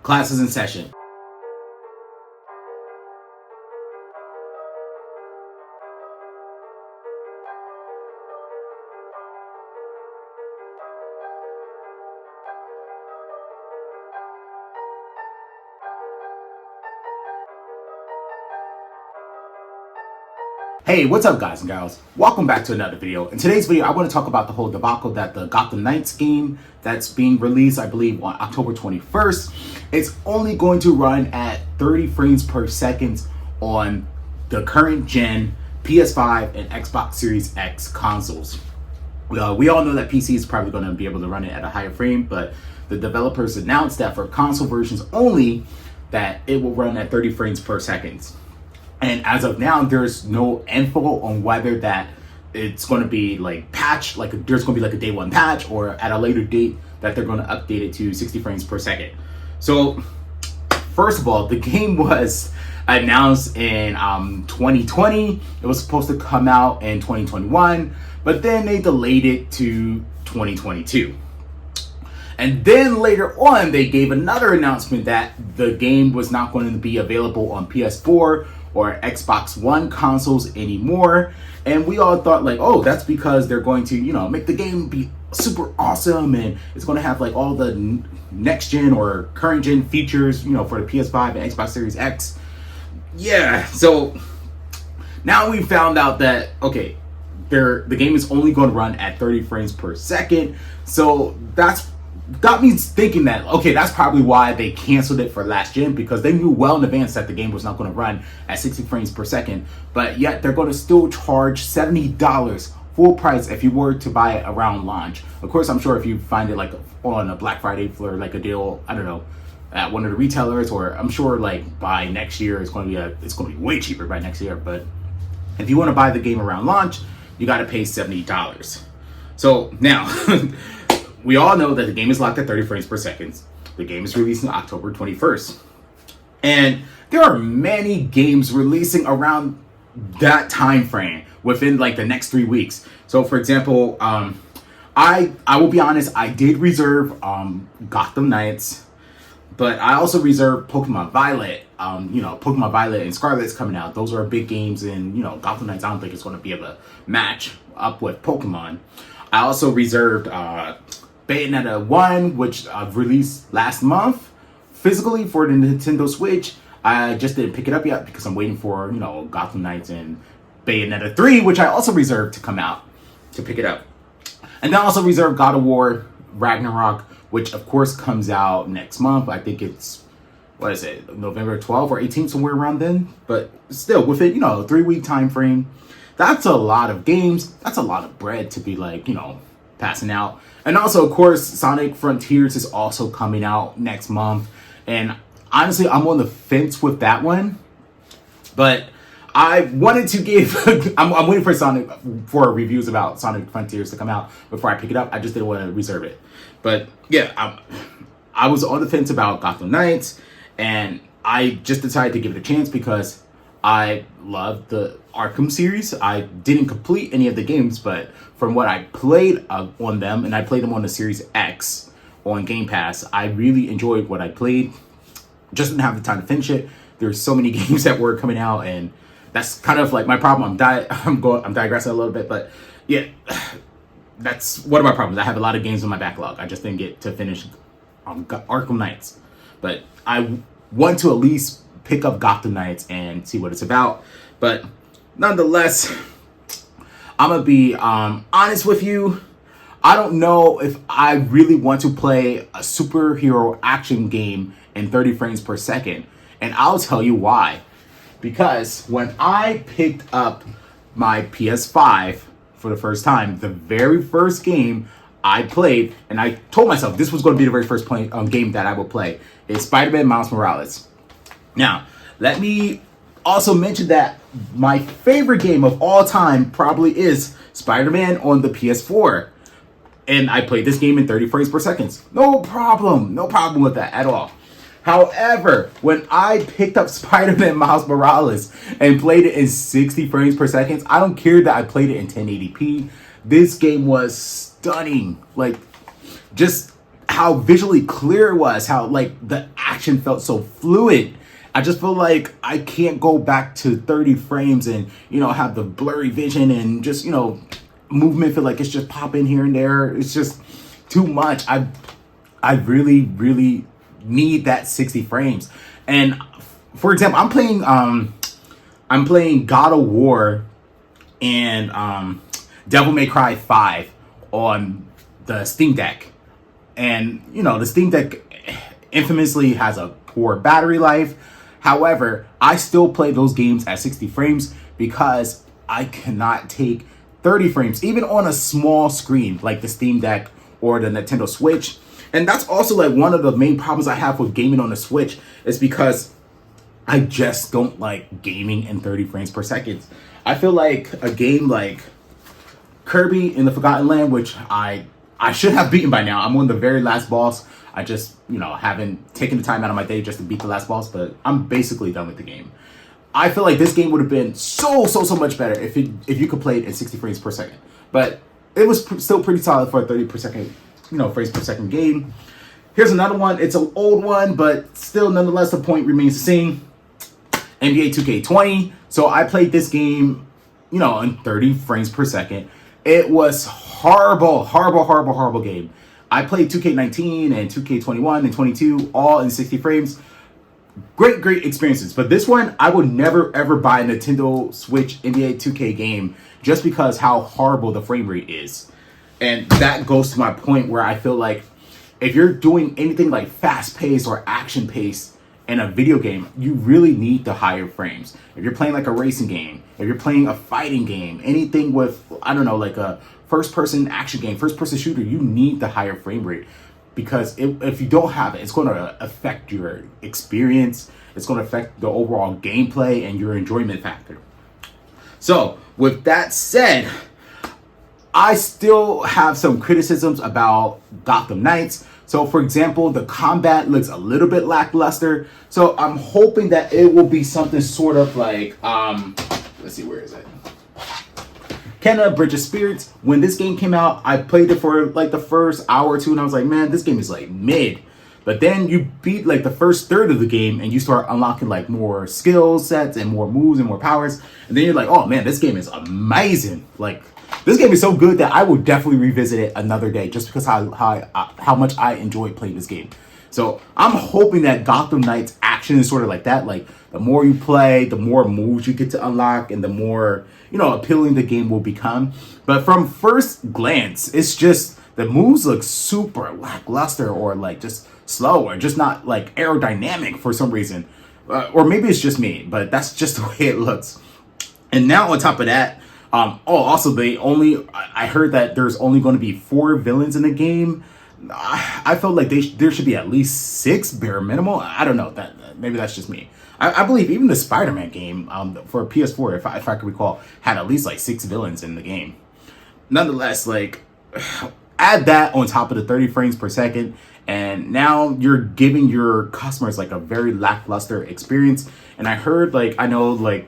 Classes in session. Hey, what's up guys and gals? Welcome back to another video. In today's video, I want to talk about the whole debacle that the Gotham Knights game that's being released, I believe, on October 21st. It's only going to run at 30 frames per second on the current gen PS5 and Xbox Series X consoles. We all know that PC is probably going to be able to run it at a higher frame, but the developers announced that for console versions only, that it will run at 30 frames per second. And as of now, there's no info on whether that it's going to be like patched, like there's going to be like a day one patch, or at a later date that they're going to update it to 60 frames per second. So first of all, the game was announced in 2020. It was supposed to come out in 2021, but then they delayed it to 2022. And then later on, they gave another announcement that the game was not going to be available on PS4 or Xbox One consoles anymore. And we all thought like, oh, that's because they're going to, make the game be super awesome and it's going to have like all the next gen or current gen features, for the PS5 and Xbox Series X. Yeah, so now we found out that, okay, the game is only going to run at 30 frames per second. So that's got me thinking that, okay, that's probably why they canceled it for last gen, because they knew well in advance that the game was not going to run at 60 frames per second, but yet they're going to still charge $70 full price if you were to buy it around launch. Of course, I'm sure if you find it like on a Black Friday for like a deal, I don't know, at one of the retailers, or I'm sure like by next year it's going to be way cheaper by next year. But if you want to buy the game around launch, you got to pay $70. So now we all know that the game is locked at 30 frames per second. The game is releasing October 21st. And there are many games releasing around that time frame within like the next 3 weeks. So for example, I will be honest, I did reserve Gotham Knights, but I also reserved Pokemon Violet. Pokemon Violet and Scarlet's coming out. Those are big games, and Gotham Knights I don't think it's going to be able to match up with Pokemon. I also reserved Bayonetta 1, which released last month physically for the Nintendo Switch. I just didn't pick it up yet because I'm waiting for, Gotham Knights and Bayonetta 3, which I also reserved to come out to pick it up. And then I also reserved God of War Ragnarok, which of course comes out next month. I think it's, November 12th or 18th, somewhere around then. But still, within, a 3-week time frame, that's a lot of games. That's a lot of bread to be like, passing out. And also, of course, Sonic Frontiers is also coming out next month. And honestly, I'm on the fence with that one. But I wanted to give I'm waiting for reviews about Sonic Frontiers to come out before I pick it up. I just didn't want to reserve it. But yeah, I was on the fence about Gotham Knights, and I just decided to give it a chance because I love the Arkham series. I didn't complete any of the games, but from what I played on them, and I played them on the Series X on Game Pass, I really enjoyed what I played. Just didn't have the time to finish it. There's so many games that were coming out, and that's kind of like my problem. I'm digressing a little bit, but yeah, that's one of my problems. I have a lot of games on my backlog. I just didn't get to finish Arkham Knights, but I want to at least pick up Gotham Knights and see what it's about. But nonetheless, I'm gonna be honest with you. I don't know if I really want to play a superhero action game in 30 frames per second, and I'll tell you why. Because when I picked up my PS5 for the first time, the very first game I played, and I told myself this was going to be the very first game that I would play, is Spider-Man Miles Morales. Now, let me also mention that my favorite game of all time probably is Spider-Man on the PS4. And I played this game in 30 frames per second. No problem with that at all. However, when I picked up Spider-Man Miles Morales and played it in 60 frames per second, I don't care that I played it in 1080p. This game was stunning. Like, just how visually clear it was, how like the action felt so fluid. I just feel like I can't go back to 30 frames and, have the blurry vision and just, movement feel like it's just popping here and there. It's just too much. I really, really need that 60 frames. And for example, I'm playing God of War and Devil May Cry 5 on the Steam Deck. And, the Steam Deck infamously has a poor battery life. However, I still play those games at 60 frames because I cannot take 30 frames, even on a small screen like the Steam Deck or the Nintendo Switch. And that's also like one of the main problems I have with gaming on the Switch is because I just don't like gaming in 30 frames per second. I feel like a game like Kirby in the Forgotten Land, which I should have beaten by now. I'm on the very last boss. I just, haven't taken the time out of my day just to beat the last boss, but I'm basically done with the game. I feel like this game would have been so much better if you could play it in 60 frames per second. But it was still pretty solid for a 30 per second, frames per second game. Here's another one. It's an old one, but still, nonetheless, the point remains the same. NBA 2K20. So I played this game, in 30 frames per second. It was horrible game. I played 2K19 and 2K21 and 22 all in 60 frames. Great experiences. But this one, I would never ever buy a Nintendo Switch NBA 2K game just because how horrible the frame rate is. And that goes to my point where I feel like if you're doing anything like fast-paced or action-paced in a video game, you really need the higher frames. If you're playing like a racing game, if you're playing a fighting game, anything with, I don't know, like a first-person action game, first-person shooter, you need the higher frame rate. Because if you don't have it, it's going to affect your experience. It's going to affect the overall gameplay and your enjoyment factor. So, with that said, I still have some criticisms about Gotham Knights. So, for example, the combat looks a little bit lackluster. So, I'm hoping that it will be something sort of like, let's see, where is it? Kenna Bridge of Spirits. When this game came out, I played it for like the first hour or two, and I was like, man, this game is like mid. But then you beat like the first third of the game, and you start unlocking like more skill sets and more moves and more powers. And then you're like, oh man, this game is amazing. Like, this game is so good that I will definitely revisit it another day just because how much I enjoyed playing this game. So I'm hoping that Gotham Knights action is sort of like that. Like, the more you play, the more moves you get to unlock, and the more, appealing the game will become. But from first glance, it's just the moves look super lackluster or like just slow or just not like aerodynamic for some reason. Or maybe it's just me, but that's just the way it looks. And now on top of that, also I heard that there's only going to be 4 villains in the game. I felt like there should be at least 6 bare minimal. I don't know, that maybe that's just me. I believe even the Spider-Man game for PS4, if I can recall, had at least like 6 villains in the game. Nonetheless, like, add that on top of the 30 frames per second, and now you're giving your customers like a very lackluster experience. And I heard, I know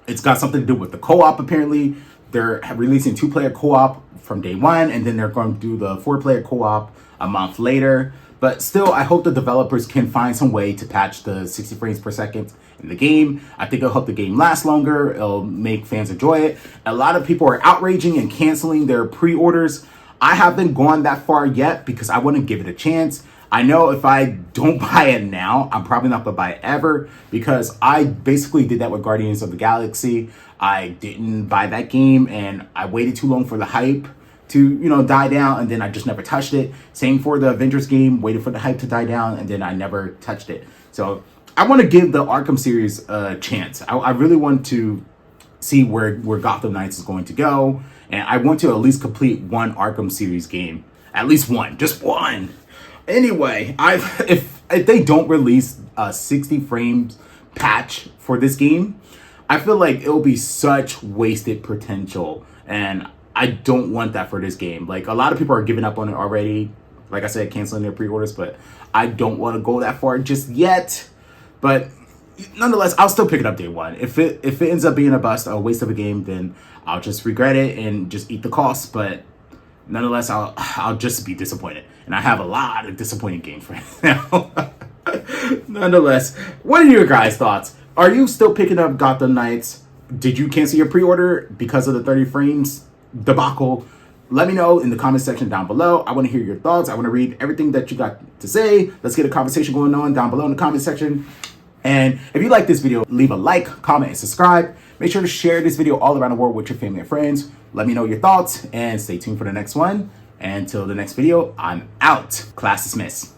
it's got something to do with the co-op. Apparently, they're releasing 2-player co-op from day one, and then they're going to do the 4-player co-op a month later. But still, I hope the developers can find some way to patch the 60 frames per second in the game. I think it'll help the game last longer. It'll make fans enjoy it. A lot of people are outraging and canceling their pre-orders. I haven't gone that far yet because I want to give it a chance. I know if I don't buy it now, I'm probably not going to buy it ever, because I basically did that with Guardians of the Galaxy. I didn't buy that game, and I waited too long for the hype to, die down, and then I just never touched it. Same for the Avengers game, waited for the hype to die down, and then I never touched it. So I want to give the Arkham series a chance. I really want to see where Gotham Knights is going to go, and I want to at least complete one Arkham series game. At least one, just one. Anyway, if they don't release a 60 frames patch for this game, I feel like it'll be such wasted potential, and I don't want that for this game. Like, a lot of people are giving up on it already. Like I said, canceling their pre-orders, but I don't want to go that far just yet. But nonetheless, I'll still pick it up day one. If it ends up being a bust, a waste of a game, then I'll just regret it and just eat the cost. But nonetheless, I'll just be disappointed. and I have a lot of disappointing games right now. Nonetheless, what are your guys' thoughts? Are you still picking up Gotham Knights? Did you cancel your pre-order because of the 30 frames debacle? Let me know in the comment section down below. I want to hear your thoughts. I want to read everything that you got to say. Let's get a conversation going on down below in the comment section. And if you like this video, leave a like, comment, and subscribe. Make sure to share this video all around the world with your family and friends. Let me know your thoughts and stay tuned for the next one. And until the next video, I'm out. Class dismissed.